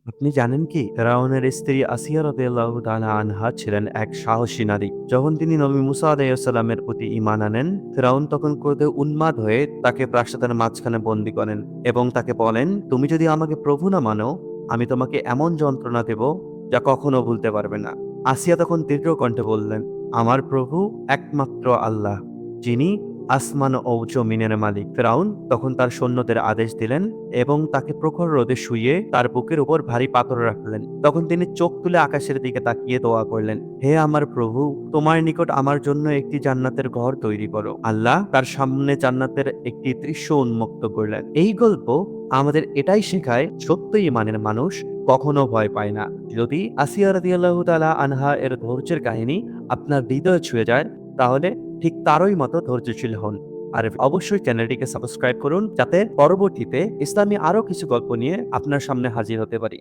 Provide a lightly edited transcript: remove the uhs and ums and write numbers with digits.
আপনি জানেন কি, ফেরাউনের স্ত্রী আসিয়া রাদিয়াল্লাহু তাআলা আনহা ছিলেন এক সাহসী নারী। যখন তিনি নবী মুসা আলাইহিস সালামের প্রতি ঈমান আনেন, ফেরাউন তখন ক্রোধে উন্মাদ হয়ে তাকে প্রাসাদের মাঝখানে বন্দী করেন এবং তাকে বলেন, তুমি যদি আমাকে প্রভু না মানো, আমি তোমাকে এমন যন্ত্রণা দেব যা কখনো ভুলতে পারবে না। আসিয়া তখন দৃঢ় কণ্ঠে বললেন, আমার প্রভু একমাত্র আল্লাহ, যিনি আসমান ও জমিনের মালিক। ফেরাউন তখন তার সৈন্যদের আদেশ দিলেন এবং তাকে প্রখর রোদে শুইয়ে তার বুকের উপর ভারী পাথর রাখলেন। তখন তিনি চোখ তুলে আকাশের দিকে তাকিয়ে দোয়া করলেন, হে আমার প্রভু, তোমার নিকট আমার জন্য একটি জান্নাতের ঘর তৈরি করো। আল্লাহ তার সামনে জান্নাতের একটি দৃশ্য উন্মুক্ত করলেন। এই গল্প আমাদের এটাই শেখায়, সত্য ঈমানের মানুষ কখনো ভয় পায় না। যদি আসিয়া রাদিয়াল্লাহু তাআলা আনহা এর ধৈর্যের কাহিনী আপনার হৃদয় ছুঁয়ে যায়, তাহলে ঠিক তারই মতো ধৈর্যশীল হন। আর অবশ্যই চ্যানেলটিকে সাবস্ক্রাইব করুন, যাতে পরবর্তীতে ইসলামী আরো কিছু গল্প নিয়ে আপনার সামনে হাজির হতে পারি।